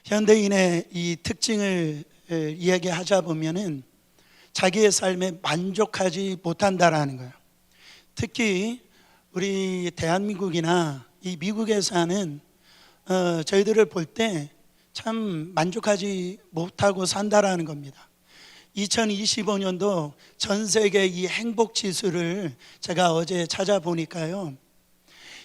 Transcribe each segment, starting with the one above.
현대인의 이 특징을 이야기하자 보면은 자기의 삶에 만족하지 못한다라는 거예요. 특히 우리 대한민국이나 이 미국에 사는 저희들을 볼 때 참 만족하지 못하고 산다라는 겁니다. 2025년도 전 세계 이 행복 지수를 제가 어제 찾아보니까요,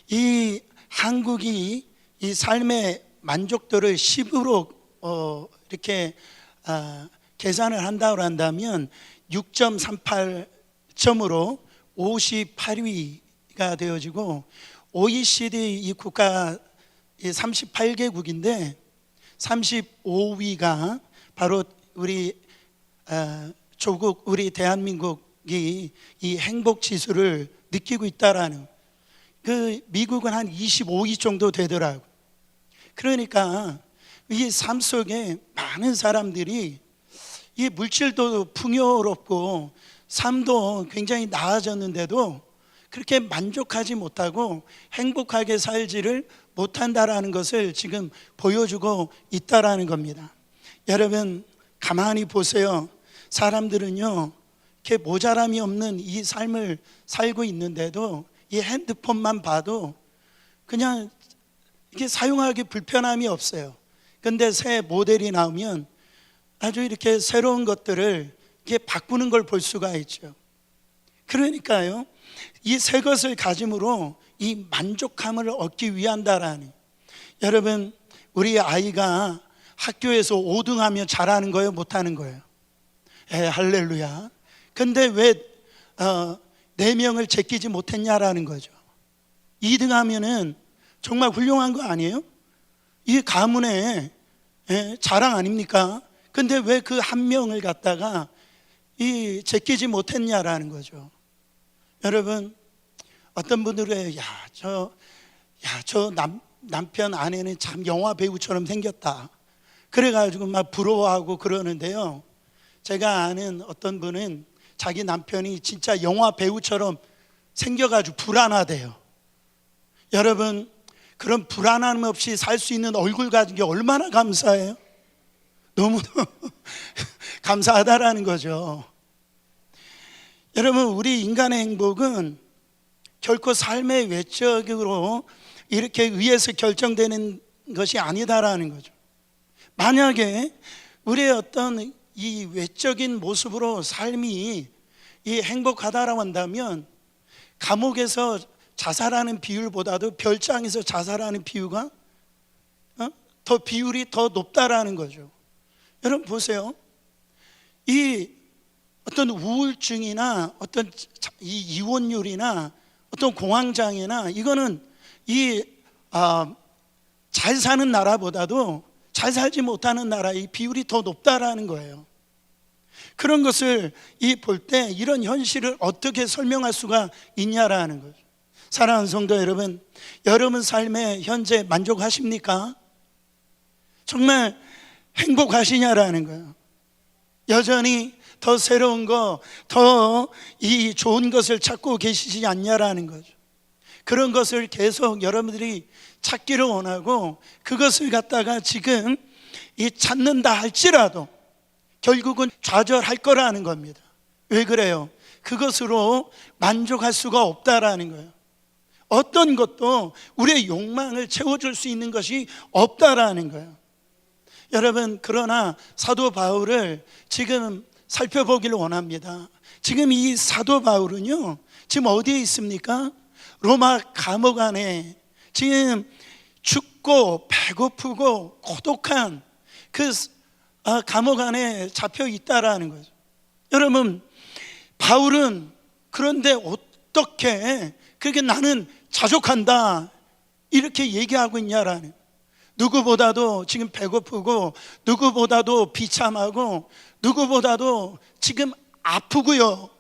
이 한국이 이 삶의 만족도를 10으로 이렇게 계산을 한다고 한다면 6.38점으로 58위가 되어지고, OECD 이 국가 38개국인데 35위가 바로 우리 조국, 우리 대한민국이 이 행복 지수를 느끼고 있다라는, 그 미국은 한 25위 정도 되더라고요. 그러니까 이 삶 속에 많은 사람들이 이 물질도 풍요롭고 삶도 굉장히 나아졌는데도 그렇게 만족하지 못하고 행복하게 살지를 못한다라는 것을 지금 보여주고 있다라는 겁니다. 여러분 가만히 보세요. 사람들은요, 이렇게 모자람이 없는 이 삶을 살고 있는데도 이 핸드폰만 봐도 그냥 이게 사용하기 불편함이 없어요. 근데 새 모델이 나오면 아주 이렇게 새로운 것들을 이렇게 바꾸는 걸 볼 수가 있죠. 그러니까요, 이 새 것을 가짐으로 이 만족함을 얻기 위한다라는, 여러분 우리 아이가 학교에서 5등 하면 잘하는 거예요, 못하는 거예요? 할렐루야. 근데 왜 4명을 제끼지 못했냐라는 거죠. 2등 하면은 정말 훌륭한 거 아니에요? 이게 가문의 자랑 아닙니까? 근데 왜 그 한 명을 갖다가 제끼지 못했냐라는 거죠. 여러분 어떤 분들은 저 남편 아내는 참 영화 배우처럼 생겼다, 그래가지고 막 부러워하고 그러는데요, 제가 아는 어떤 분은 자기 남편이 진짜 영화 배우처럼 생겨가지고 불안하대요. 여러분 그런 불안함 없이 살 수 있는 얼굴 가진 게 얼마나 감사해요? 너무 감사하다라는 거죠. 여러분 우리 인간의 행복은 결코 삶의 외적으로 이렇게 의해서 결정되는 것이 아니다라는 거죠. 만약에 우리의 어떤 이 외적인 모습으로 삶이 이 행복하다라고 한다면 감옥에서 자살하는 비율보다도 별장에서 자살하는 비율이 더 높다라는 거죠. 여러분 보세요. 이 어떤 우울증이나 어떤 이 이혼율이나 어떤 공황장애나 이거는 잘 사는 나라보다도 잘 살지 못하는 나라의 비율이 더 높다라는 거예요. 그런 것을 볼 때 이런 현실을 어떻게 설명할 수가 있냐라는 거죠. 사랑하는 성도 여러분, 여러분 삶에 현재 만족하십니까? 정말 행복하시냐라는 거예요. 여전히 더 새로운 거, 더 이 좋은 것을 찾고 계시지 않냐라는 거죠. 그런 것을 계속 여러분들이 찾기를 원하고 그것을 갖다가 지금 찾는다 할지라도 결국은 좌절할 거라는 겁니다. 왜 그래요? 그것으로 만족할 수가 없다라는 거예요. 어떤 것도 우리의 욕망을 채워줄 수 있는 것이 없다라는 거예요. 여러분 그러나 사도 바울을 지금 살펴보기를 원합니다. 지금 이 사도 바울은요, 지금 어디에 있습니까? 로마 감옥 안에 지금 춥고 배고프고 고독한 그 감옥 안에 잡혀 있다라는 거죠. 여러분 바울은 그런데 어떻게 그렇게 나는 자족한다 이렇게 얘기하고 있냐라는, 누구보다도 지금 배고프고 누구보다도 비참하고 누구보다도 지금 아프고요,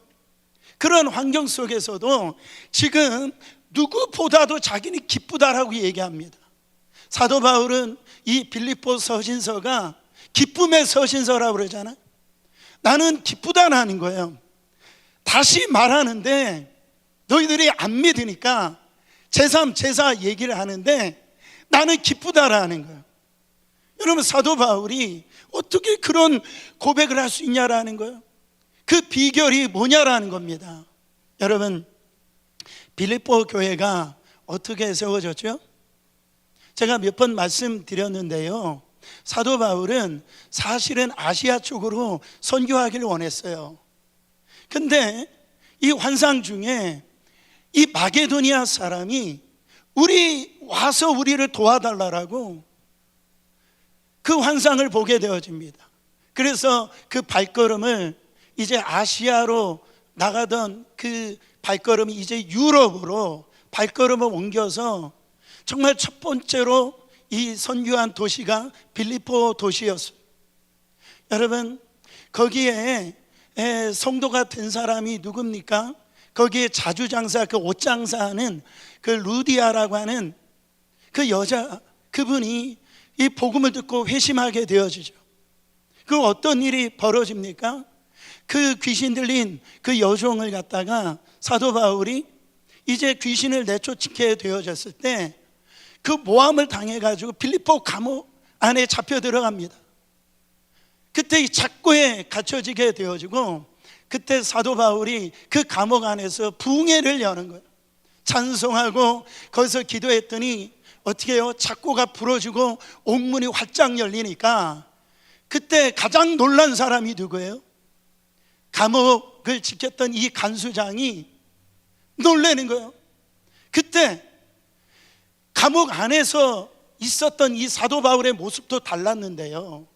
그런 환경 속에서도 지금 누구보다도 자기는 기쁘다라고 얘기합니다. 사도 바울은 이 빌립보 서신서가 기쁨의 서신서라고 그러잖아요. 나는 기쁘다라는 거예요. 다시 말하는데 너희들이 안 믿으니까 제3, 제4 얘기를 하는데 나는 기쁘다라는 거예요. 여러분, 사도 바울이 어떻게 그런 고백을 할 수 있냐라는 거예요. 그 비결이 뭐냐라는 겁니다. 여러분, 빌립보 교회가 어떻게 세워졌죠? 제가 몇 번 말씀드렸는데요, 사도 바울은 사실은 아시아 쪽으로 선교하기를 원했어요. 근데 이 환상 중에 이 마게도니아 사람이 와서 우리를 도와달라고 그 환상을 보게 되어집니다. 그래서 그 발걸음을 이제 아시아로 나가던 그 발걸음이 이제 유럽으로 발걸음을 옮겨서 정말 첫 번째로 이 선교한 도시가 빌립보 도시였어요. 여러분, 거기에 성도가 된 사람이 누굽니까? 거기에 자주장사, 그 옷장사하는 그 루디아라고 하는 그 여자, 그분이 이 복음을 듣고 회심하게 되어지죠. 그 어떤 일이 벌어집니까? 그 귀신 들린 그 여종을 갖다가 사도 바울이 이제 귀신을 내쫓게 되어졌을 때 그 모함을 당해가지고 빌립보 감옥 안에 잡혀 들어갑니다. 그때 이 착고에 갇혀지게 되어지고, 그때 사도 바울이 그 감옥 안에서 부흥회를 여는 거예요. 찬송하고 거기서 기도했더니 어떻게 해요? 착고가 풀어지고 옥문이 활짝 열리니까 그때 가장 놀란 사람이 누구예요? 감옥을 지켰던 이 간수장이 놀라는 거예요. 그때 감옥 안에서 있었던 이 사도 바울의 모습도 달랐는데요,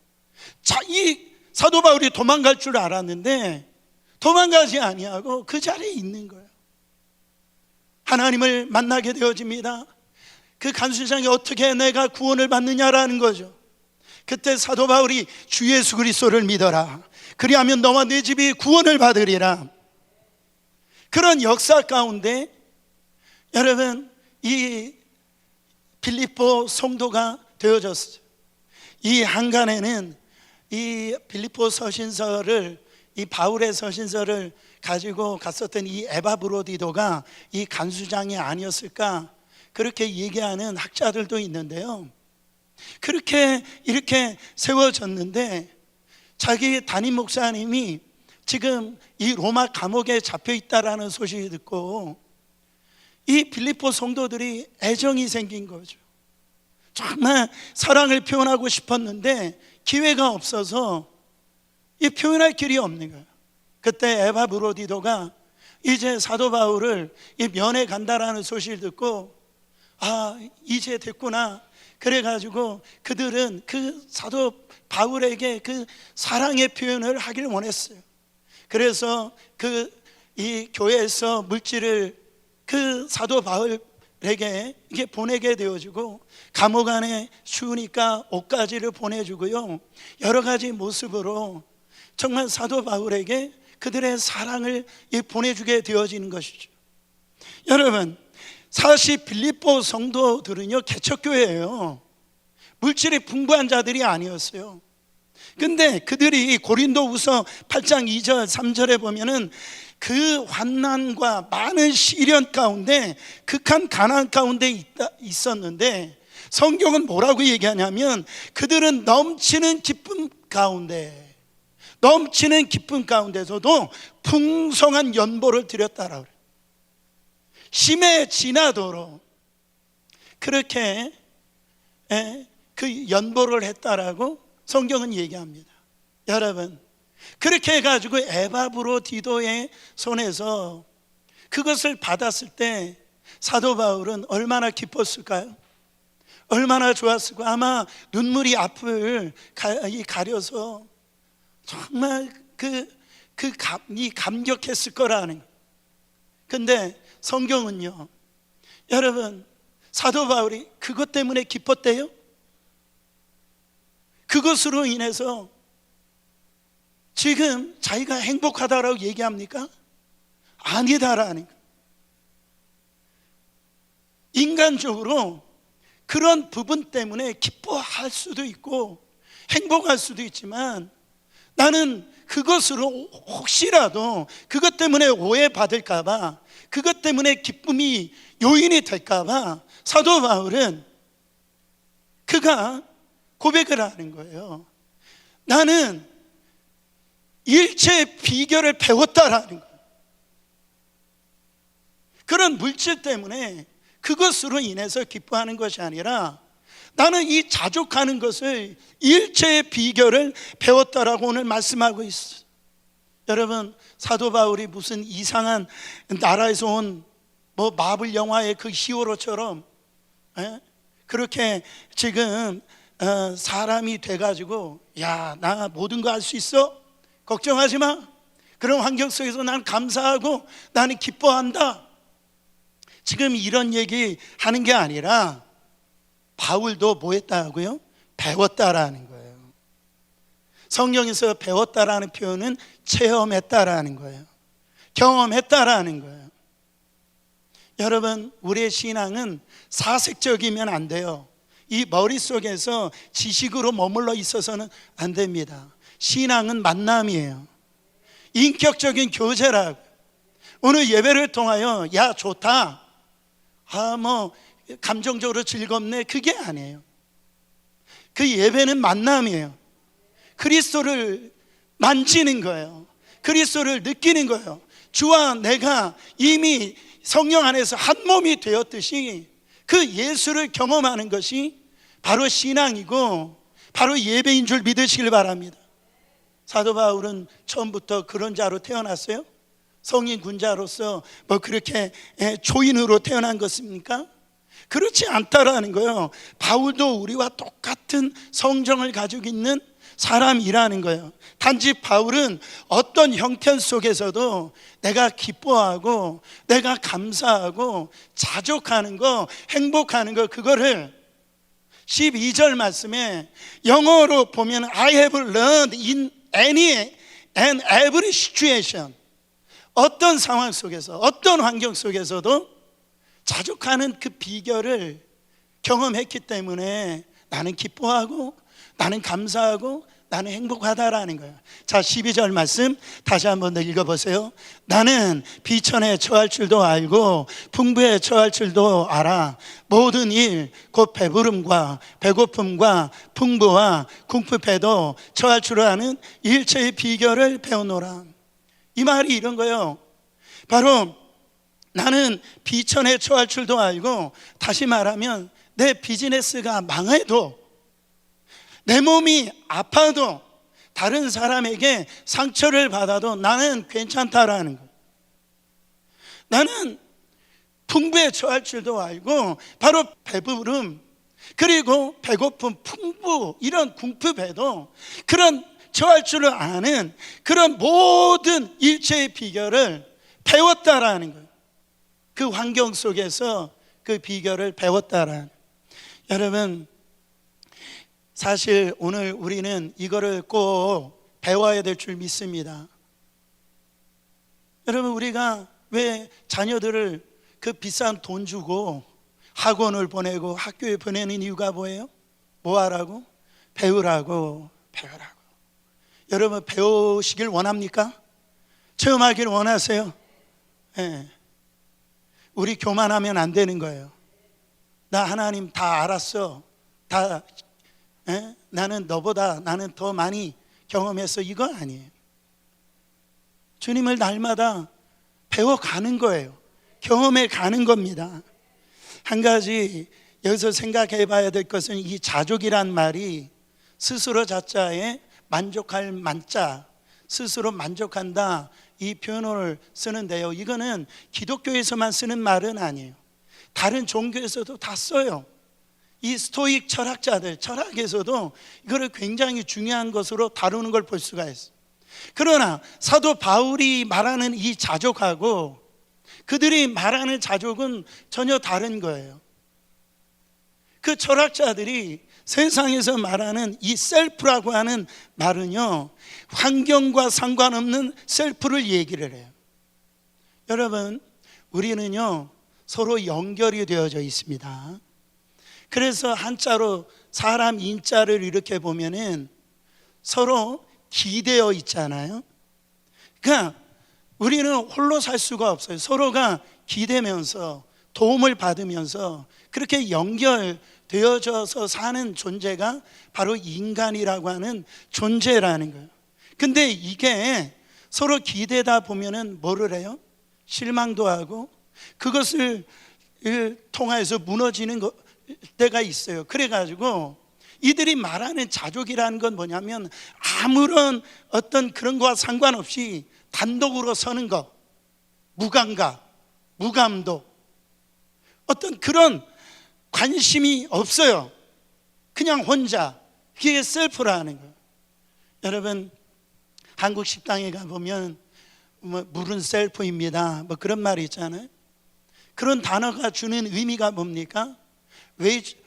이 사도 바울이 도망갈 줄 알았는데 도망가지 아니하고 그 자리에 있는 거예요. 하나님을 만나게 되어집니다. 그 간수장이 어떻게 내가 구원을 받느냐라는 거죠. 그때 사도 바울이 주 예수 그리스도를 믿어라, 그리하면 너와 네 집이 구원을 받으리라. 그런 역사 가운데 여러분, 이 빌립보 성도가 되어졌어요. 이 한간에는 이 빌립보 서신서를, 이 바울의 서신서를 가지고 갔었던 이 에바브로디도가 이 간수장이 아니었을까, 그렇게 얘기하는 학자들도 있는데요, 그렇게 이렇게 세워졌는데 자기 담임 목사님이 지금 이 로마 감옥에 잡혀 있다라는 소식을 듣고 이 빌립보 성도들이 애정이 생긴 거죠. 정말 사랑을 표현하고 싶었는데 기회가 없어서 이 표현할 길이 없는 거예요. 그때 에바브로디도가 이제 사도 바울을 이 면회 간다라는 소식을 듣고, 아, 이제 됐구나. 그래가지고 그들은 그 사도 바울에게 그 사랑의 표현을 하길 원했어요. 그래서 이 교회에서 물질을 그 사도 바울에게 이게 보내게 되어지고, 감옥 안에 추우니까 옷가지를 보내주고요, 여러 가지 모습으로 정말 사도 바울에게 그들의 사랑을 보내주게 되어지는 것이죠. 여러분, 사실 빌립보 성도들은요, 개척교회예요. 물질이 풍부한 자들이 아니었어요. 근데 그들이 고린도후서 8장 2절 3절에 보면은 그 환난과 많은 시련 가운데, 극한 가난 가운데 있었는데 성경은 뭐라고 얘기하냐면 그들은 넘치는 기쁨 가운데서도 풍성한 연보를 드렸다라고 그래요. 심에 지나도록 그렇게 그 연보를 했다라고 성경은 얘기합니다. 여러분, 그렇게 해가지고 에바브로디도의 손에서 그것을 받았을 때 사도 바울은 얼마나 기뻤을까요? 얼마나 좋았을까? 아마 눈물이 앞을 가려서 정말 감격했을 거라는. 근데 성경은요, 여러분, 사도 바울이 그것 때문에 기뻤대요? 그것으로 인해서 지금 자기가 행복하다라고 얘기합니까? 아니다라는 거예요. 인간적으로 그런 부분 때문에 기뻐할 수도 있고 행복할 수도 있지만 나는 그것으로 혹시라도 그것 때문에 오해받을까 봐, 그것 때문에 기쁨이 요인이 될까 봐 사도 바울은 그가 고백을 하는 거예요. 나는 일체의 비결을 배웠다라는 거예요. 그런 물질 때문에 그것으로 인해서 기뻐하는 것이 아니라 나는 이 자족하는 것을 일체의 비결을 배웠다라고 오늘 말씀하고 있어요. 여러분, 사도 바울이 무슨 이상한 나라에서 온 마블 영화의 그 히어로처럼 그렇게 지금 사람이 돼가지고 야, 나 모든 거 할 수 있어? 걱정하지 마. 그런 환경 속에서 난 감사하고 나는 기뻐한다. 지금 이런 얘기 하는 게 아니라 바울도 뭐 했다고요? 배웠다라는 거예요. 성경에서 배웠다라는 표현은 체험했다라는 거예요. 경험했다라는 거예요. 여러분, 우리의 신앙은 사색적이면 안 돼요. 이 머릿속에서 지식으로 머물러 있어서는 안 됩니다. 신앙은 만남이에요. 인격적인 교제라고. 오늘 예배를 통하여 야 좋다, 감정적으로 즐겁네, 그게 아니에요. 그 예배는 만남이에요. 그리스도를 만지는 거예요. 그리스도를 느끼는 거예요. 주와 내가 이미 성령 안에서 한 몸이 되었듯이 그 예수를 경험하는 것이 바로 신앙이고 바로 예배인 줄 믿으시길 바랍니다. 사도 바울은 처음부터 그런 자로 태어났어요? 성인 군자로서 그렇게 조인으로 태어난 것입니까? 그렇지 않다라는 거예요. 바울도 우리와 똑같은 성정을 가지고 있는 사람이라는 거예요. 단지 바울은 어떤 형편 속에서도 내가 기뻐하고 내가 감사하고 자족하는 거, 행복하는 거, 그거를 12절 말씀에 영어로 보면 I have learned in any and every situation, 어떤 상황 속에서 어떤 환경 속에서도 자족하는 그 비결을 경험했기 때문에 나는 기뻐하고 나는 감사하고 나는 행복하다라는 거예요. 자, 12절 말씀 다시 한번 더 읽어보세요. 나는 비천에 처할 줄도 알고 풍부에 처할 줄도 알아. 모든 일 곧 배부름과 배고픔과 풍부와 궁핍에도 처할 줄 아는 일체의 비결을 배우노라. 이 말이 이런 거예요. 바로 나는 비천에 처할 줄도 알고, 다시 말하면 내 비즈니스가 망해도, 내 몸이 아파도, 다른 사람에게 상처를 받아도 나는 괜찮다라는 거예요. 나는 풍부에 처할 줄도 알고 바로 배부름 그리고 배고픔, 풍부, 이런 궁핍에도 그런 처할 줄을 아는 그런 모든 일체의 비결을 배웠다라는 거예요. 그 환경 속에서 그 비결을 배웠다라는. 여러분, 사실 오늘 우리는 이거를 꼭 배워야 될 줄 믿습니다. 여러분, 우리가 왜 자녀들을 그 비싼 돈 주고 학원을 보내고 학교에 보내는 이유가 뭐예요? 뭐 하라고? 배우라고. 여러분, 배우시길 원합니까? 체험하길 원하세요? 네. 우리 교만하면 안 되는 거예요. 나 하나님 다 알았어, 다 나는 너보다 나는 더 많이 경험했어, 이거 아니에요. 주님을 날마다 배워가는 거예요. 경험해 가는 겁니다. 한 가지 여기서 생각해 봐야 될 것은 이 자족이란 말이 스스로 자자에 만족할 만자, 스스로 만족한다, 이 표현을 쓰는데요, 이거는 기독교에서만 쓰는 말은 아니에요. 다른 종교에서도 다 써요. 이 스토익 철학자들, 철학에서도 이거를 굉장히 중요한 것으로 다루는 걸 볼 수가 있어요. 그러나 사도 바울이 말하는 이 자족하고 그들이 말하는 자족은 전혀 다른 거예요. 그 철학자들이 세상에서 말하는 이 셀프라고 하는 말은요, 환경과 상관없는 셀프를 얘기를 해요. 여러분, 우리는요 서로 연결이 되어져 있습니다. 그래서 한자로 사람 인자를 이렇게 보면은 서로 기대어 있잖아요. 그러니까 우리는 홀로 살 수가 없어요. 서로가 기대면서 도움을 받으면서 그렇게 연결되어져서 사는 존재가 바로 인간이라고 하는 존재라는 거예요. 근데 이게 서로 기대다 보면은 뭐를 해요? 실망도 하고 그것을 통해서 무너지는 때가 있어요. 그래가지고 이들이 말하는 자족이라는 건 뭐냐면 아무런 어떤 그런 거와 상관없이 단독으로 서는 것, 무감각, 무감독, 어떤 그런 관심이 없어요. 그냥 혼자. 그게 셀프라는 거예요. 여러분, 한국 식당에 가보면 물은 셀프입니다, 뭐 그런 말이 있잖아요. 그런 단어가 주는 의미가 뭡니까?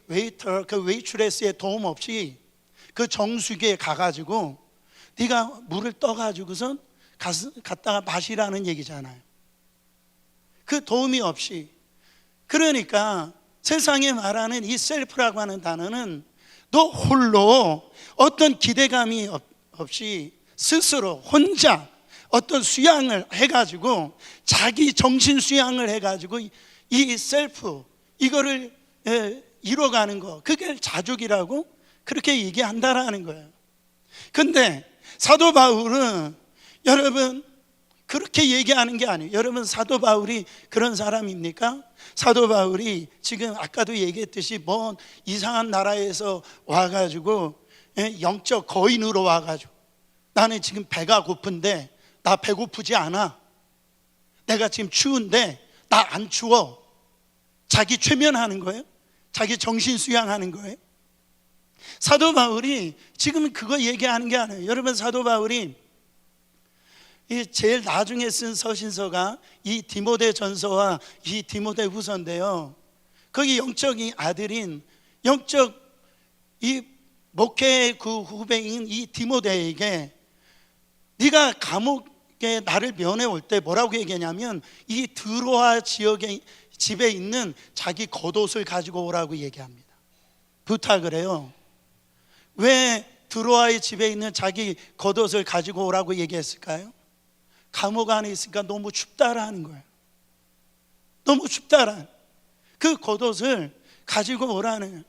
웨이터, 그 웨이트레스의 도움 없이 그 정수기에 가가지고 네가 물을 떠가지고선 갖다가 마시라는 얘기잖아요. 그 도움이 없이. 그러니까 세상에 말하는 이 셀프라고 하는 단어는 너 홀로 어떤 기대감이 없이 스스로 혼자 어떤 수양을 해가지고 자기 정신 수양을 해가지고 이 셀프 이거를 이뤄가는 거, 그게 자족이라고 그렇게 얘기한다라는 거예요. 근데 사도 바울은 여러분 그렇게 얘기하는 게 아니에요. 여러분, 사도 바울이 그런 사람입니까? 사도 바울이 지금 아까도 얘기했듯이 뭔 이상한 나라에서 와가지고 영적 거인으로 와가지고 나는 지금 배가 고픈데 나 배고프지 않아, 내가 지금 추운데 나 안 추워, 자기 최면하는 거예요? 자기 정신 수양하는 거예요? 사도 바울이 지금 그거 얘기하는 게 아니에요. 여러분, 사도 바울이 제일 나중에 쓴 서신서가 이 디모데 전서와 이 디모데 후서인데요, 거기 영적인 아들인 영적 이 목회의 그 후배인 이 디모데에게 네가 감옥에 나를 면회 올 때 뭐라고 얘기하냐면 이 드로아 지역에 집에 있는 자기 겉옷을 가지고 오라고 얘기합니다. 부탁을 해요. 왜 드로아의 집에 있는 자기 겉옷을 가지고 오라고 얘기했을까요? 감옥 안에 있으니까 너무 춥다라는 거예요. 너무 춥다라는 그 겉옷을 가지고 오라는 거예요.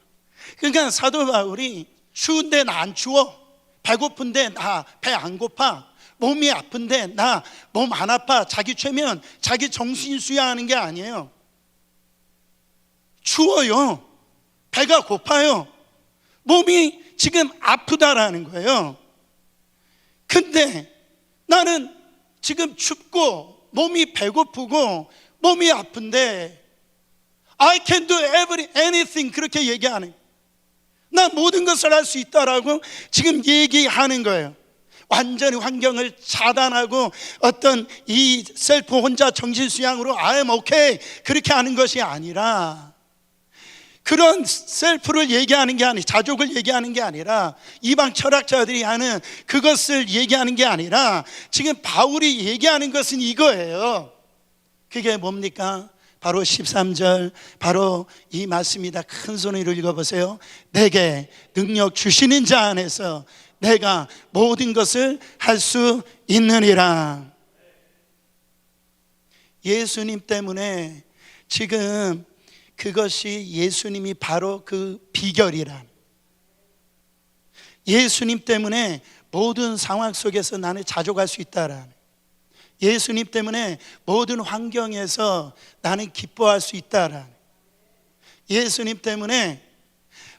그러니까 사도 바울이 추운데 나 안 추워, 배고픈데 나 배 안 고파, 몸이 아픈데 나 몸 안 아파, 자기 최면, 자기 정신 수양하는 게 아니에요. 추워요, 배가 고파요, 몸이 지금 아프다라는 거예요. 근데 나는 지금 춥고 몸이 배고프고 몸이 아픈데 I can do anything, 그렇게 얘기하는, 나 모든 것을 할 수 있다라고 지금 얘기하는 거예요. 완전히 환경을 차단하고 어떤 이 셀프 혼자 정신 수양으로 I'm okay 그렇게 하는 것이 아니라, 그런 셀프를 얘기하는 게 아니라, 자족을 얘기하는 게 아니라, 이방 철학자들이 하는 그것을 얘기하는 게 아니라 지금 바울이 얘기하는 것은 이거예요. 그게 뭡니까? 바로 13절, 바로 이 말씀이다. 큰 소리로 읽어보세요. 내게 능력 주시는 자 안에서 내가 모든 것을 할 수 있느니라. 예수님 때문에 지금 그것이, 예수님이 바로 그 비결이란, 예수님 때문에 모든 상황 속에서 나는 자족할 수 있다라는, 예수님 때문에 모든 환경에서 나는 기뻐할 수 있다라는, 예수님 때문에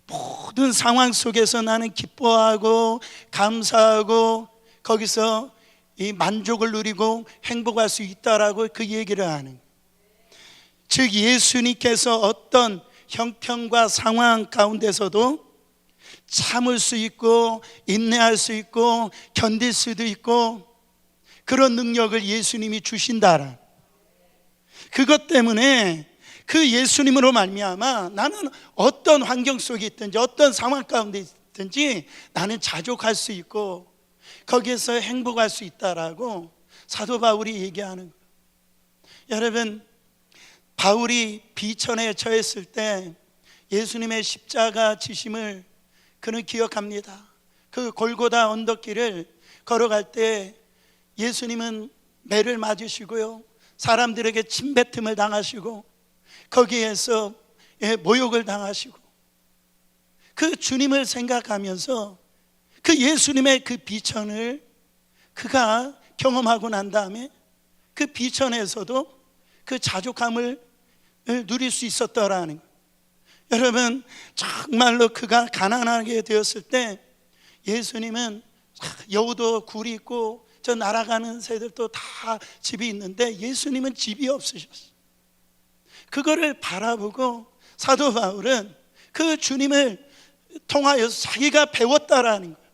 모든 상황 속에서 나는 기뻐하고 감사하고 거기서 이 만족을 누리고 행복할 수 있다라고 그 얘기를 하는, 즉 예수님께서 어떤 형편과 상황 가운데서도 참을 수 있고 인내할 수 있고 견딜 수도 있고 그런 능력을 예수님이 주신다라. 그것 때문에 그 예수님으로 말미암아 나는 어떤 환경 속에 있든지 어떤 상황 가운데 있든지 나는 자족할 수 있고 거기에서 행복할 수 있다라고 사도 바울이 얘기하는 거예요. 여러분, 바울이 비천에 처했을 때 예수님의 십자가 지심을 그는 기억합니다. 그 골고다 언덕길을 걸어갈 때 예수님은 매를 맞으시고요, 사람들에게 침뱉음을 당하시고 거기에서 모욕을 당하시고, 그 주님을 생각하면서 그 예수님의 그 비천을 그가 경험하고 난 다음에 그 비천에서도 그 자족함을 누릴 수 있었더라는 거예요. 여러분, 정말로 그가 가난하게 되었을 때 예수님은 여우도 굴이 있고 저 날아가는 새들도 다 집이 있는데 예수님은 집이 없으셨어요. 그거를 바라보고 사도 바울은 그 주님을 통하여서 자기가 배웠다라는 거예요.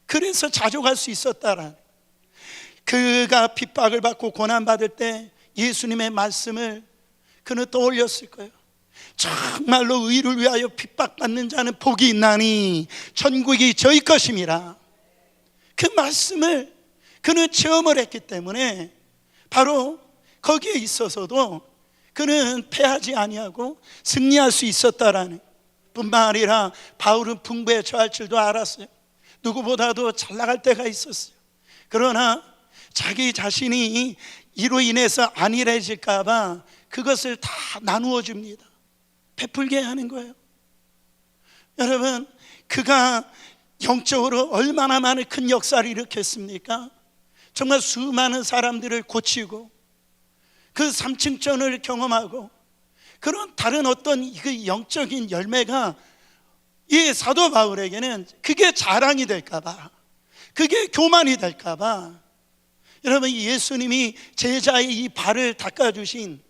그래서 자족할 수 있었다라는 거예요. 그가 핍박을 받고 고난받을 때 예수님의 말씀을 그는 떠올렸을 거예요. 정말로 의를 위하여 핍박받는 자는 복이 있나니 천국이 저희 것임이라. 그 말씀을 그는 체험을 했기 때문에 바로 거기에 있어서도 그는 패하지 아니하고 승리할 수 있었다라는 뿐만 아니라 바울은 풍부에 처할 줄도 알았어요. 누구보다도 잘 나갈 때가 있었어요. 그러나 자기 자신이 이로 인해서 안일해질까 봐 그것을 다 나누어 줍니다. 베풀게 하는 거예요. 여러분, 그가 영적으로 얼마나 많은 큰 역사를 일으켰습니까? 정말 수많은 사람들을 고치고 그 3층전을 경험하고, 그런 다른 어떤 그 영적인 열매가 이 사도 바울에게는 그게 자랑이 될까 봐, 그게 교만이 될까 봐, 여러분, 예수님이 제자의 이 발을 닦아주신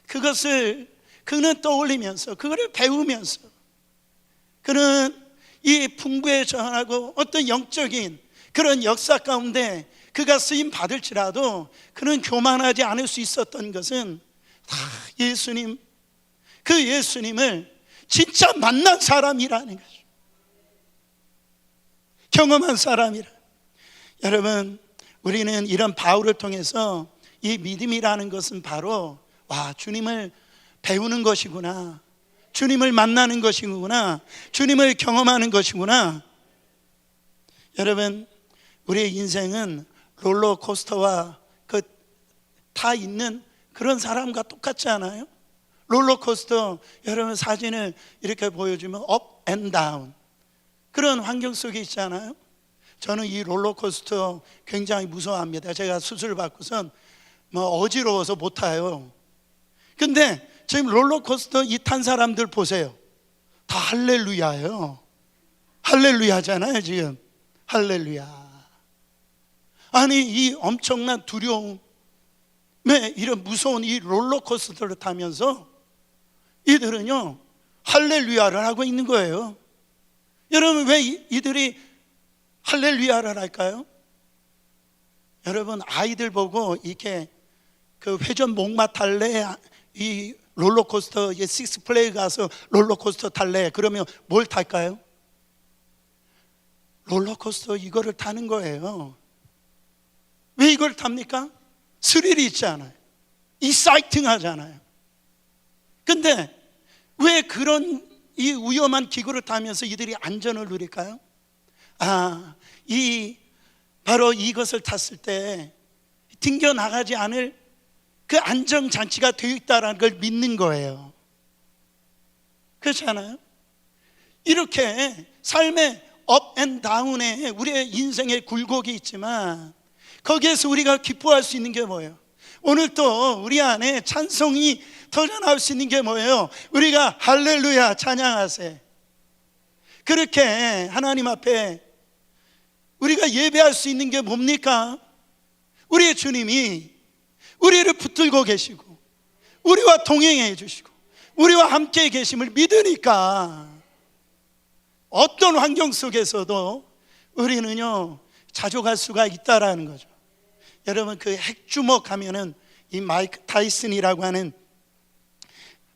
그것을 그는 떠올리면서 그거를 배우면서 그는 이 풍부에 전하고 어떤 영적인 그런 역사 가운데 그가 쓰임 받을지라도 그는 교만하지 않을 수 있었던 것은 다 예수님, 그 예수님을 진짜 만난 사람이라는 거죠. 경험한 사람이라. 여러분, 우리는 이런 바울을 통해서 이 믿음이라는 것은 바로 주님을 배우는 것이구나, 주님을 만나는 것이구나, 주님을 경험하는 것이구나. 여러분, 우리의 인생은 롤러코스터와 그 타 있는 그런 사람과 똑같지 않아요? 롤러코스터, 여러분 사진을 이렇게 보여주면 업 앤 다운 그런 환경 속에 있잖아요. 저는 이 롤러코스터 굉장히 무서워합니다. 제가 수술을 받고선 어지러워서 못 타요. 근데 지금 롤러코스터 이 탄 사람들 보세요. 다 할렐루야예요. 할렐루야잖아요 지금. 할렐루야. 아니, 이 엄청난 두려움에 이런 무서운 이 롤러코스터를 타면서 이들은요 할렐루야를 하고 있는 거예요. 여러분, 왜 이들이 할렐루야를 할까요? 여러분, 아이들 보고 이렇게 그 회전 목마 탈래, 이 롤러코스터, 식스플레이 가서 롤러코스터 탈래, 그러면 뭘 탈까요? 롤러코스터 이거를 타는 거예요. 왜 이걸 탑니까? 스릴이 있잖아요. 익사이팅 하잖아요. 근데 왜 그런 이 위험한 기구를 타면서 이들이 안전을 누릴까요? 바로 이것을 탔을 때 튕겨 나가지 않을 그 안정장치가 되어 있다는 걸 믿는 거예요. 그렇잖아요? 이렇게 삶의 업 앤 다운에 우리의 인생의 굴곡이 있지만 거기에서 우리가 기뻐할 수 있는 게 뭐예요? 오늘 또 우리 안에 찬송이 터져나올 수 있는 게 뭐예요? 우리가 할렐루야 찬양하세. 그렇게 하나님 앞에 우리가 예배할 수 있는 게 뭡니까? 우리의 주님이 우리를 붙들고 계시고 우리와 동행해 주시고 우리와 함께 계심을 믿으니까 어떤 환경 속에서도 우리는요 자족할 수가 있다라는 거죠. 여러분, 그 핵주먹 하면은 이 마이크 타이슨이라고 하는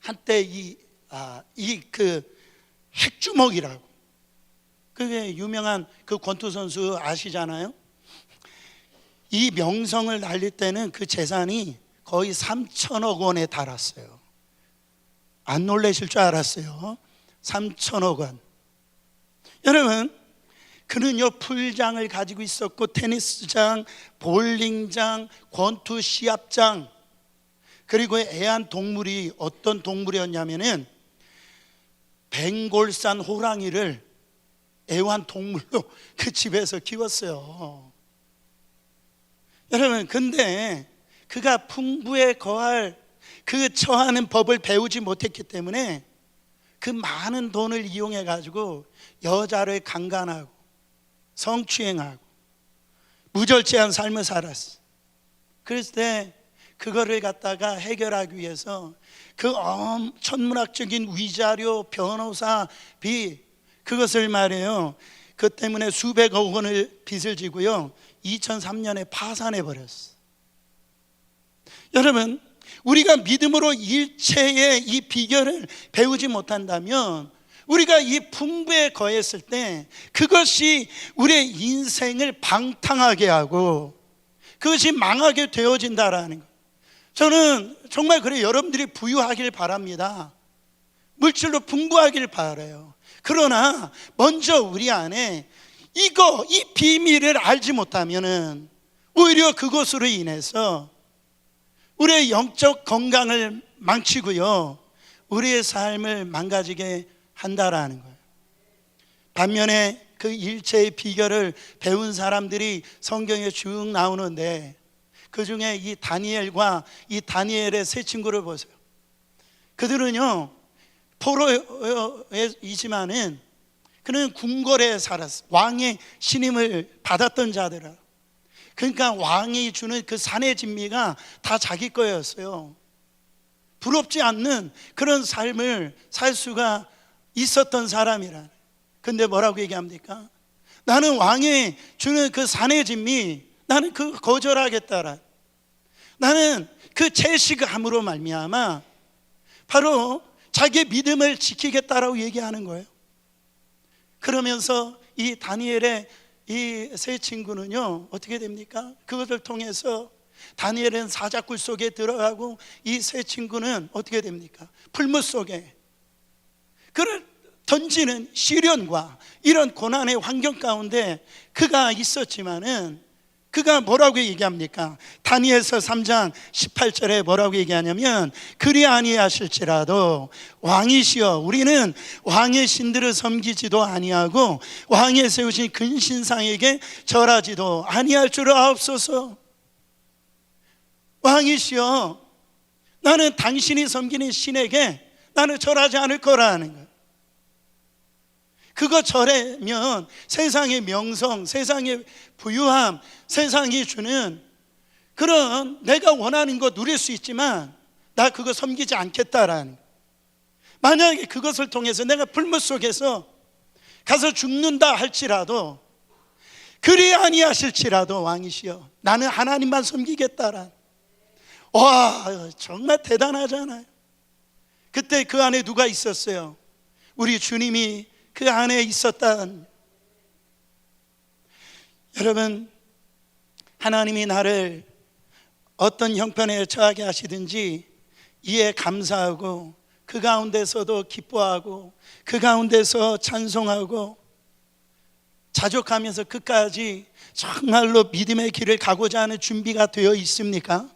한때 그 핵주먹이라고, 그게 유명한 그 권투 선수 아시잖아요. 이 명성을 날릴 때는 그 재산이 거의 3천억 원에 달았어요. 안 놀라실 줄 알았어요. 3천억 원. 여러분, 그는요 풀장을 가지고 있었고 테니스장, 볼링장, 권투 시합장, 그리고 애완동물이 어떤 동물이었냐면은 벵골산 호랑이를 애완동물로 그 집에서 키웠어요. 여러분, 근데 그가 풍부에 거할 그 처하는 법을 배우지 못했기 때문에 그 많은 돈을 이용해 가지고 여자를 강간하고 성추행하고 무절제한 삶을 살았어. 그랬을 때 그거를 갖다가 해결하기 위해서 그 천문학적인 위자료, 변호사비, 그것을 말해요, 그 때문에 수백억 원을 빚을 지고요 2003년에 파산해 버렸어. 여러분, 우리가 믿음으로 일체의 이 비결을 배우지 못한다면, 우리가 이 풍부에 거했을 때 그것이 우리의 인생을 방탕하게 하고 그것이 망하게 되어진다라는 것. 저는 정말 그래요. 여러분들이 부유하길 바랍니다. 물질로 풍부하길 바라요. 그러나 먼저 우리 안에 이 비밀을 알지 못하면은 오히려 그것으로 인해서 우리의 영적 건강을 망치고요 우리의 삶을 망가지게 한다라는 거예요. 반면에 그 일체의 비결을 배운 사람들이 성경에 쭉 나오는데, 그 중에 이 다니엘과 이 다니엘의 세 친구를 보세요. 그들은요 포로이지만은 그는 궁궐에 살았어. 왕의 신임을 받았던 자들아. 그러니까 왕이 주는 그 산의 진미가 다 자기 거였어요. 부럽지 않는 그런 삶을 살 수가 있었던 사람이라. 근데 뭐라고 얘기합니까? 나는 왕이 주는 그 산의 진미, 나는 그 거절하겠다라. 나는 그 채식함으로 말미암아 바로 자기의 믿음을 지키겠다라고 얘기하는 거예요. 그러면서 이 다니엘의 이 세 친구는요 어떻게 됩니까? 그것을 통해서 다니엘은 사자굴 속에 들어가고 이 세 친구는 어떻게 됩니까? 풀무 속에 그를 던지는 시련과 이런 고난의 환경 가운데 그가 있었지만은, 그가 뭐라고 얘기합니까? 다니엘서 3장 18절에 뭐라고 얘기하냐면, 그리 아니하실지라도 왕이시여 우리는 왕의 신들을 섬기지도 아니하고 왕의 세우신 근신상에게 절하지도 아니할 줄 아옵소서. 왕이시여, 나는 당신이 섬기는 신에게 나는 절하지 않을 거라는 거예요. 그거 절하면 세상의 명성, 세상의 부유함, 세상이 주는 그런 내가 원하는 거 누릴 수 있지만 나 그거 섬기지 않겠다라는 거예요. 만약에 그것을 통해서 내가 풀무 속에서 가서 죽는다 할지라도, 그리 아니하실지라도 왕이시여 나는 하나님만 섬기겠다라는. 와, 정말 대단하잖아요. 그때 그 안에 누가 있었어요? 우리 주님이 그 안에 있었다는. 여러분, 하나님이 나를 어떤 형편에 처하게 하시든지 이에 감사하고 그 가운데서도 기뻐하고 그 가운데서 찬송하고 자족하면서 끝까지 정말로 믿음의 길을 가고자 하는 준비가 되어 있습니까?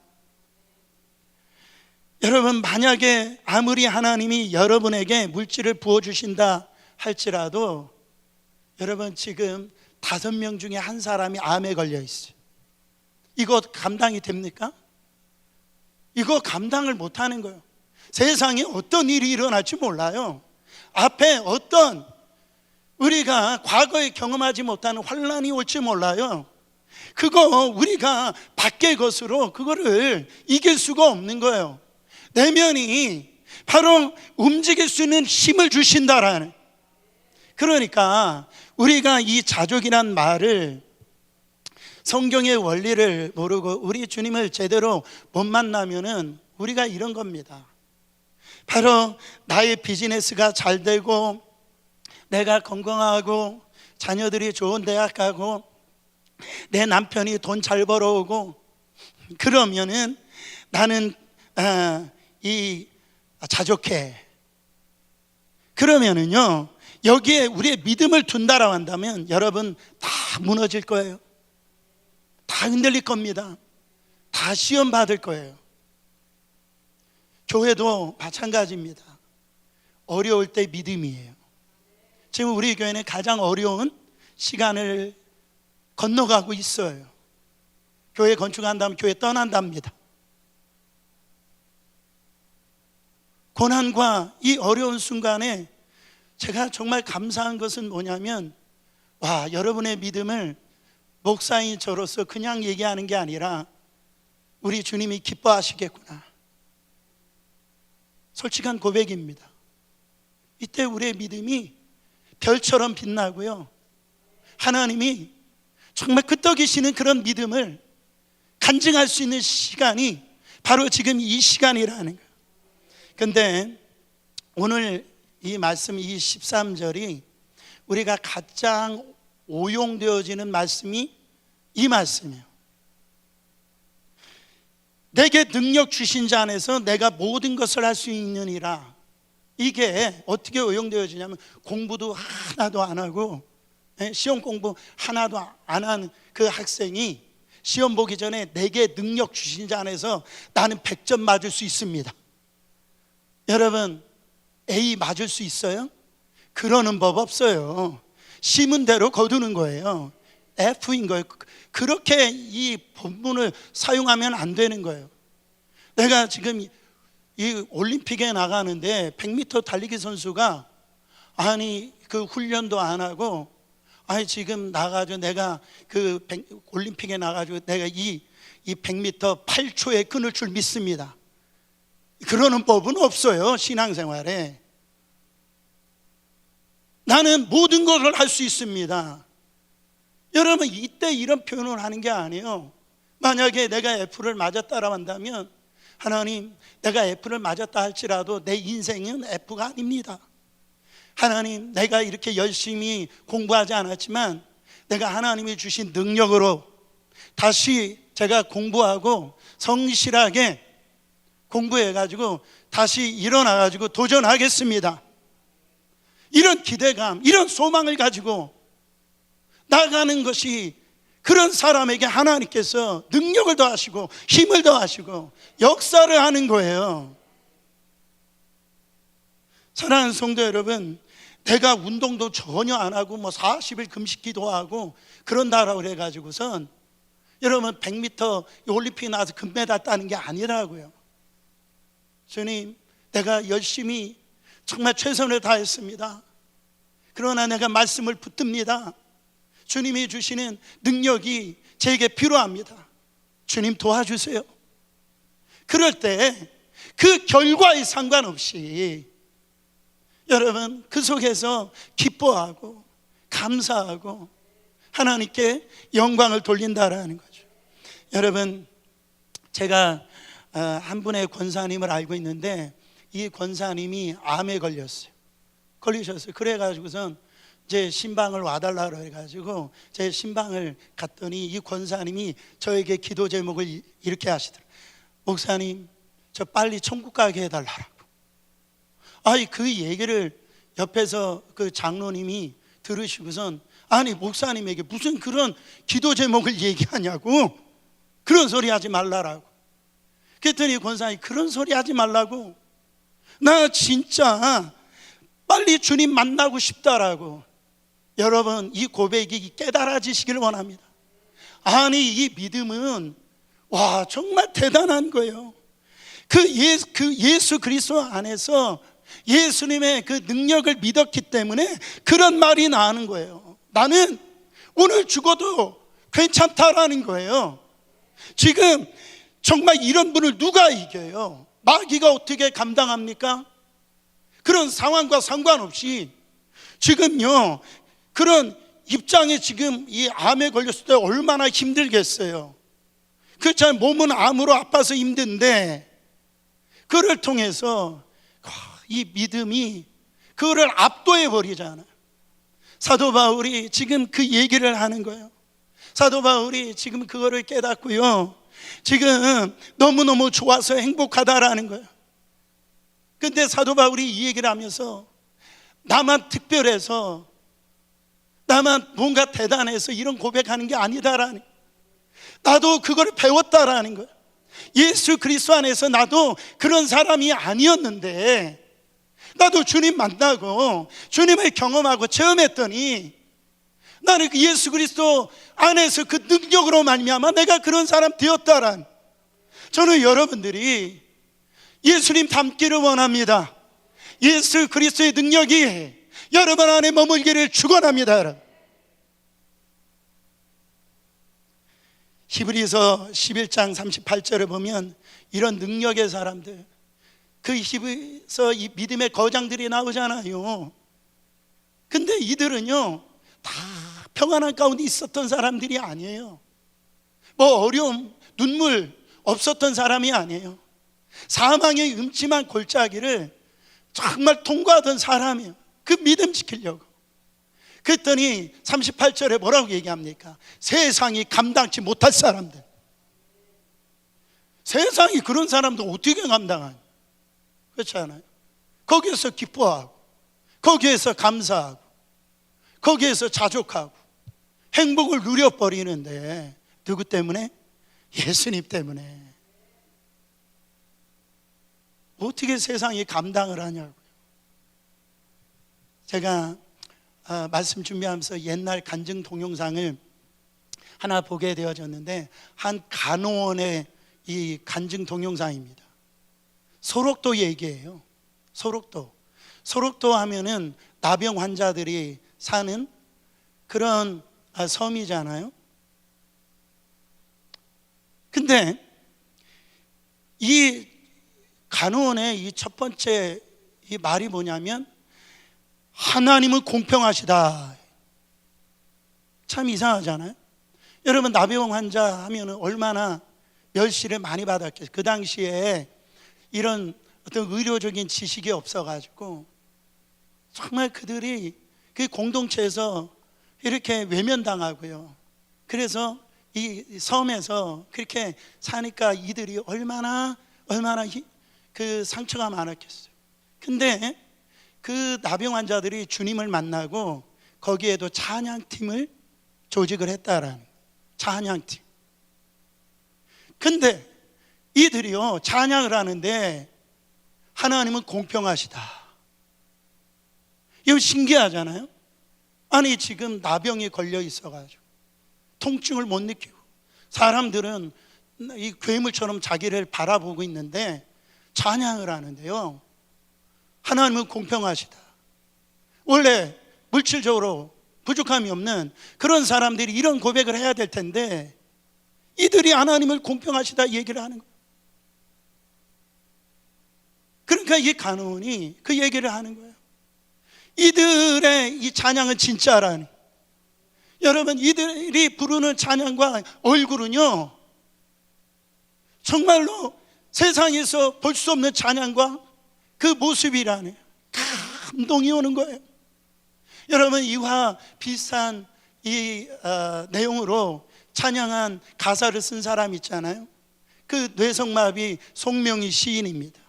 여러분, 만약에 아무리 하나님이 여러분에게 물질을 부어주신다 할지라도 여러분 지금 5명 중에 한 사람이 암에 걸려 있어요. 이거 감당이 됩니까? 이거 감당을 못하는 거예요. 세상에 어떤 일이 일어날지 몰라요. 앞에 어떤 우리가 과거에 경험하지 못하는 환난이 올지 몰라요. 그거 우리가 밖의 것으로 그거를 이길 수가 없는 거예요. 내면이 바로 움직일 수 있는 힘을 주신다라는. 그러니까 우리가 이 자족이란 말을, 성경의 원리를 모르고 우리 주님을 제대로 못 만나면은 우리가 이런 겁니다. 바로 나의 비즈니스가 잘 되고 내가 건강하고 자녀들이 좋은 대학 가고 내 남편이 돈 잘 벌어오고 그러면은 나는 이 자족해. 그러면은요 여기에 우리의 믿음을 둔다라고 한다면 여러분 다 무너질 거예요. 다 흔들릴 겁니다. 다 시험 받을 거예요. 교회도 마찬가지입니다. 어려울 때 믿음이에요. 지금 우리 교회는 가장 어려운 시간을 건너가고 있어요. 교회 건축한다면 교회 떠난답니다. 고난과 이 어려운 순간에 제가 정말 감사한 것은 뭐냐면, 와, 여러분의 믿음을 목사인 저로서 그냥 얘기하는 게 아니라 우리 주님이 기뻐하시겠구나. 솔직한 고백입니다. 이때 우리의 믿음이 별처럼 빛나고요, 하나님이 정말 끄떡이시는 그런 믿음을 간증할 수 있는 시간이 바로 지금 이 시간이라는 거예요. 근데 오늘 이 말씀, 이 13절이 우리가 가장 오용되어지는 말씀이 이 말씀이에요. 내게 능력 주신 자 안에서 내가 모든 것을 할 수 있느니라. 이게 어떻게 오용되어지냐면, 공부도 하나도 안 하고 시험 공부 하나도 안 하는 그 학생이 시험 보기 전에 내게 능력 주신 자 안에서 나는 100점 맞을 수 있습니다. 여러분, A 맞을 수 있어요? 그러는 법 없어요. 심은 대로 거두는 거예요. F인 거예요. 그렇게 이 본문을 사용하면 안 되는 거예요. 내가 지금 이 올림픽에 나가는데 100m 달리기 선수가 아니 그 훈련도 안 하고, 아니 지금 나가지고 내가 그 올림픽에 나가지고 내가 이 100m 8초에 끊을 줄 믿습니다. 그러는 법은 없어요. 신앙생활에 나는 모든 것을 할 수 있습니다. 여러분, 이때 이런 표현을 하는 게 아니에요. 만약에 내가 F를 맞았다라고 한다면, 하나님, 내가 F를 맞았다 할지라도 내 인생은 F가 아닙니다. 하나님, 내가 이렇게 열심히 공부하지 않았지만 내가 하나님이 주신 능력으로 다시 제가 공부하고 성실하게 공부해가지고 다시 일어나가지고 도전하겠습니다. 이런 기대감, 이런 소망을 가지고 나가는 것이, 그런 사람에게 하나님께서 능력을 더하시고 힘을 더하시고 역사를 하는 거예요. 사랑하는 성도 여러분, 내가 운동도 전혀 안 하고 40일 금식 기도하고 그런다라고 그래가지고선 여러분 100m 올림픽 나와서 금메달 따는 게 아니라고요. 주님, 내가 열심히 정말 최선을 다했습니다. 그러나 내가 말씀을 붙듭니다. 주님이 주시는 능력이 제게 필요합니다. 주님 도와주세요. 그럴 때 그 결과에 상관없이 여러분 그 속에서 기뻐하고 감사하고 하나님께 영광을 돌린다라는 거죠. 여러분, 제가 한 분의 권사님을 알고 있는데, 이 권사님이 암에 걸리셨어요. 그래가지고선 제 신방을 와달라고 해가지고 제 신방을 갔더니 이 권사님이 저에게 기도 제목을 이렇게 하시더라고요. 목사님, 저 빨리 천국 가게 해달라고. 아니, 그 얘기를 옆에서 그 장로님이 들으시고선, 아니 목사님에게 무슨 그런 기도 제목을 얘기하냐고, 그런 소리 하지 말라라고. 그랬더니 권사님이 그런 소리 하지 말라고, 나 진짜 빨리 주님 만나고 싶다라고. 여러분, 이 고백이 깨달아지시길 원합니다. 아니, 이 믿음은 와 정말 대단한 거예요. 그 예수 그리스도 안에서 예수님의 그 능력을 믿었기 때문에 그런 말이 나오는 거예요. 나는 오늘 죽어도 괜찮다라는 거예요. 지금 정말 이런 분을 누가 이겨요? 마귀가 어떻게 감당합니까? 그런 상황과 상관없이 지금요, 그런 입장에 지금 이 암에 걸렸을 때 얼마나 힘들겠어요. 그렇잖아요. 몸은 암으로 아파서 힘든데 그를 통해서 이 믿음이 그거를 압도해 버리잖아요. 사도 바울이 지금 그 얘기를 하는 거예요. 사도 바울이 지금 그거를 깨닫고요, 지금 너무너무 좋아서 행복하다라는 거예요. 근데 사도 바울이 이 얘기를 하면서 나만 특별해서, 나만 뭔가 대단해서 이런 고백하는 게 아니다라는, 나도 그걸 배웠다라는 거예요. 예수 그리스도 안에서 나도 그런 사람이 아니었는데, 나도 주님 만나고 주님을 경험하고 체험했더니 나는 그 예수 그리스도 안에서 그 능력으로 말미암아 내가 그런 사람 되었다란. 저는 여러분들이 예수님 닮기를 원합니다. 예수 그리스도의 능력이 여러분 안에 머물기를 축원합니다. 여러분, 히브리서 11장 38절에 보면 이런 능력의 사람들, 그 히브리서 이 믿음의 거장들이 나오잖아요. 근데 이들은요 다 평안한 가운데 있었던 사람들이 아니에요. 뭐 어려움, 눈물 없었던 사람이 아니에요. 사망의 음침한 골짜기를 정말 통과하던 사람이에요. 그 믿음 지키려고. 그랬더니 38절에 뭐라고 얘기합니까? 세상이 감당치 못할 사람들. 세상이 그런 사람들 어떻게 감당하냐? 그렇지 않아요? 거기에서 기뻐하고, 거기에서 감사하고, 거기에서 자족하고 행복을 누려버리는데, 누구 때문에? 예수님 때문에. 어떻게 세상이 감당을 하냐고요. 제가 말씀 준비하면서 옛날 간증 동영상을 하나 보게 되어졌는데, 한 간호원의 이 간증 동영상입니다. 소록도 얘기예요. 소록도 하면은 나병 환자들이 사는 그런 섬이잖아요. 근데 이 간호원의 이 첫 번째 이 말이 뭐냐면, 하나님은 공평하시다. 참 이상하잖아요. 여러분, 나병 환자 하면 얼마나 멸시를 많이 받았겠어요. 그 당시에 이런 어떤 의료적인 지식이 없어가지고 정말 그들이 그 공동체에서 이렇게 외면당하고요. 그래서 이 섬에서 그렇게 사니까 이들이 얼마나 그 상처가 많았겠어요. 근데 그 나병 환자들이 주님을 만나고 거기에도 찬양팀을 조직을 했다라는, 찬양팀. 근데 이들이요 찬양을 하는데 하나님은 공평하시다. 이거 신기하잖아요. 아니, 지금 나병이 걸려 있어가지고 통증을 못 느끼고 사람들은 이 괴물처럼 자기를 바라보고 있는데 찬양을 하는데요, 하나님은 공평하시다. 원래 물질적으로 부족함이 없는 그런 사람들이 이런 고백을 해야 될 텐데 이들이 하나님을 공평하시다 얘기를 하는 거예요. 그러니까 이 간호원이 그 얘기를 하는 거예요. 이들의 이 찬양은 진짜라니. 여러분, 이들이 부르는 찬양과 얼굴은요 정말로 세상에서 볼 수 없는 찬양과 그 모습이라니 감동이 오는 거예요. 여러분, 이와 비슷한 이 내용으로 찬양한 가사를 쓴 사람 있잖아요. 그 뇌성마비 송명희 시인입니다.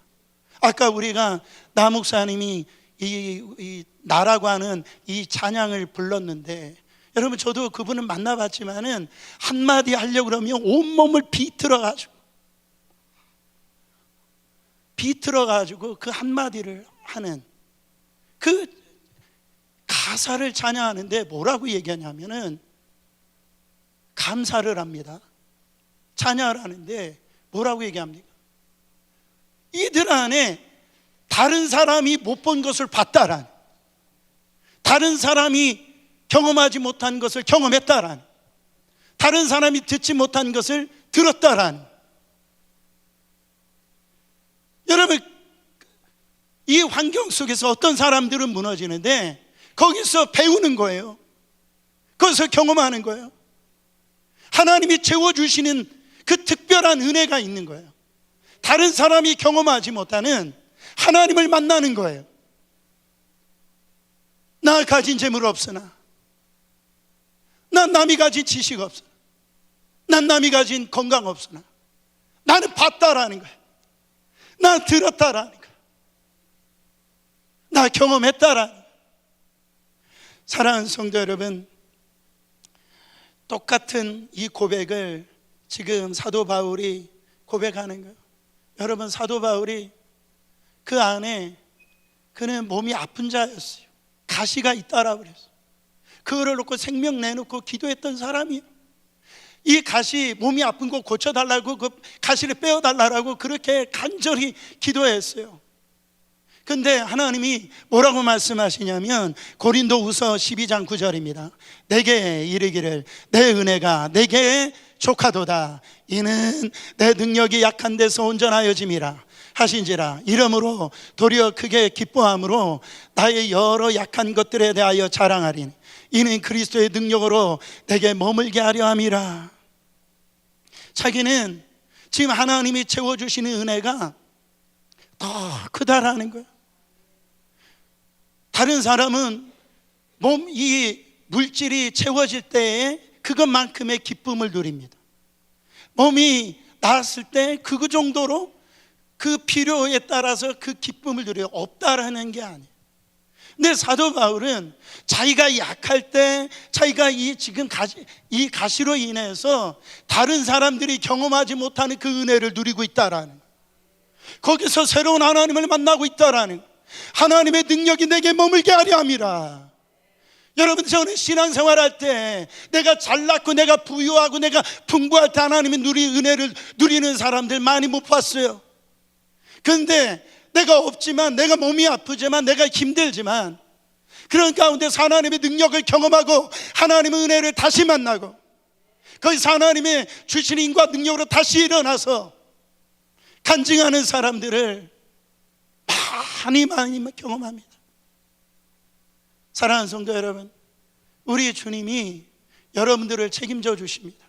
아까 우리가 나 목사님이 이 나라고 하는 이 찬양을 불렀는데, 여러분 저도 그분을 만나봤지만은 한마디 하려고 그러면 온몸을 비틀어가지고 그 한마디를 하는 그 가사를 찬양하는데 뭐라고 얘기하냐면은 감사를 합니다. 찬양을 하는데 뭐라고 얘기합니까? 이들 안에 다른 사람이 못 본 것을 봤다란, 다른 사람이 경험하지 못한 것을 경험했다란, 다른 사람이 듣지 못한 것을 들었다란. 여러분, 이 환경 속에서 어떤 사람들은 무너지는데 거기서 배우는 거예요. 거기서 경험하는 거예요. 하나님이 채워주시는 그 특별한 은혜가 있는 거예요. 다른 사람이 경험하지 못하는 하나님을 만나는 거예요. 나 가진 재물 없으나, 난 남이 가진 지식 없으나, 난 남이 가진 건강 없으나 나는 봤다라는 거예요. 나 들었다라는 거예요. 나 경험했다라는 거예요. 사랑하는 성도 여러분, 똑같은 이 고백을 지금 사도 바울이 고백하는 거예요. 여러분, 사도 바울이 그 안에 그는 몸이 아픈 자였어요. 가시가 있다라고 그랬어요. 그거를 놓고 생명 내놓고 기도했던 사람이에요. 이 가시, 몸이 아픈 거 고쳐달라고, 그 가시를 빼어달라고 그렇게 간절히 기도했어요. 근데 하나님이 뭐라고 말씀하시냐면 고린도후서 12장 9절입니다. 내게 이르기를 내 은혜가 내게 족하도다. 이는 내 능력이 약한 데서 온전하여짐이라 하신지라. 이러므로 도리어 크게 기뻐함으로 나의 여러 약한 것들에 대하여 자랑하리니 이는 그리스도의 능력으로 내게 머물게 하려 함이라. 자기는 지금 하나님이 채워주시는 은혜가 더 크다라는 거예요. 다른 사람은 이 물질이 채워질 때에 그것만큼의 기쁨을 누립니다. 몸이 나았을 때 그 정도로 그 필요에 따라서 그 기쁨을 누려요. 없다라는 게 아니에요. 근데 사도 바울은 자기가 약할 때, 자기가 지금 이 가시로 인해서 다른 사람들이 경험하지 못하는 그 은혜를 누리고 있다라는 거예요. 거기서 새로운 하나님을 만나고 있다라는 거예요. 하나님의 능력이 내게 머물게 하려 함이라. 여러분, 저는 신앙생활할 때 내가 잘났고 내가 부유하고 내가 풍부할 때 하나님의 은혜를 누리는 사람들 많이 못 봤어요. 그런데 내가 없지만, 내가 몸이 아프지만, 내가 힘들지만 그런 가운데서 하나님의 능력을 경험하고 하나님의 은혜를 다시 만나고 거기서 하나님의 주신 힘과 능력으로 다시 일어나서 간증하는 사람들을 많이 경험합니다. 사랑하는 성도 여러분, 우리 주님이 여러분들을 책임져 주십니다.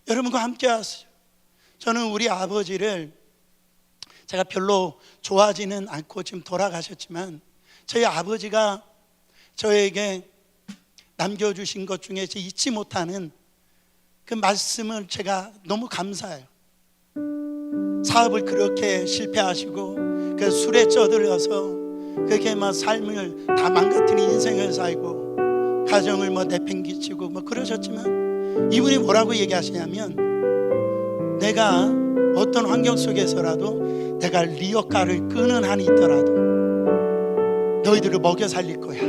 여러분과 함께 하세요. 저는 우리 아버지를 제가 별로 좋아하지는 않고 지금 돌아가셨지만 저희 아버지가 저에게 남겨주신 것 중에 잊지 못하는 그 말씀을 제가 너무 감사해요. 사업을 그렇게 실패하시고 그 술에 쩌들려서 그렇게 막 삶을 다 망가뜨린 인생을 살고 가정을 내팽개치고 그러셨지만 이분이 뭐라고 얘기하시냐면 내가 어떤 환경 속에서라도 내가 리어카를 끄는 한이 있더라도 너희들을 먹여 살릴 거야.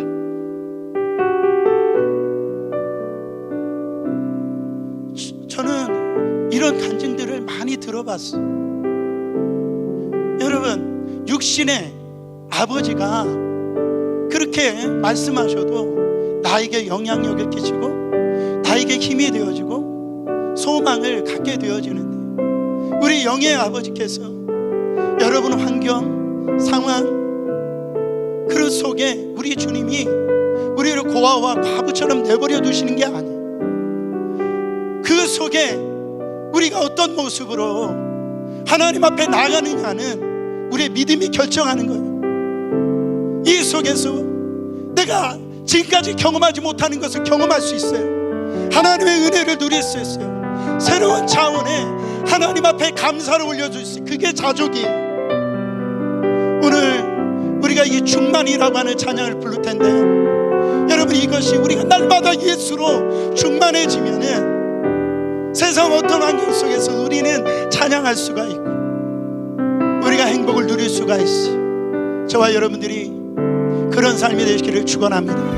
저는 이런 간증들을 많이 들어봤어요. 여러분, 육신의 아버지가 그렇게 말씀하셔도 나에게 영향력을 끼치고 나에게 힘이 되어지고 소망을 갖게 되어지는데 우리 영의 아버지께서 여러분 환경, 상황 그 속에 우리 주님이 우리를 고아와 과부처럼 내버려 두시는 게 아니에요. 그 속에 우리가 어떤 모습으로 하나님 앞에 나가느냐는 우리의 믿음이 결정하는 거예요. 이 속에서 내가 지금까지 경험하지 못하는 것을 경험할 수 있어요. 하나님의 은혜를 누릴 수 있어요. 새로운 차원의 하나님 앞에 감사를 올려줄 수 있어요. 그게 자족이에요. 오늘 우리가 이 충만이라고 하는 찬양을 부를 텐데 여러분, 이것이 우리가 날마다 예수로 충만해지면은 세상 어떤 환경 속에서 우리는 찬양할 수가 있고 우리가 행복을 누릴 수가 있어요. 저와 여러분들이 그런 삶이 되시기를 축원합니다.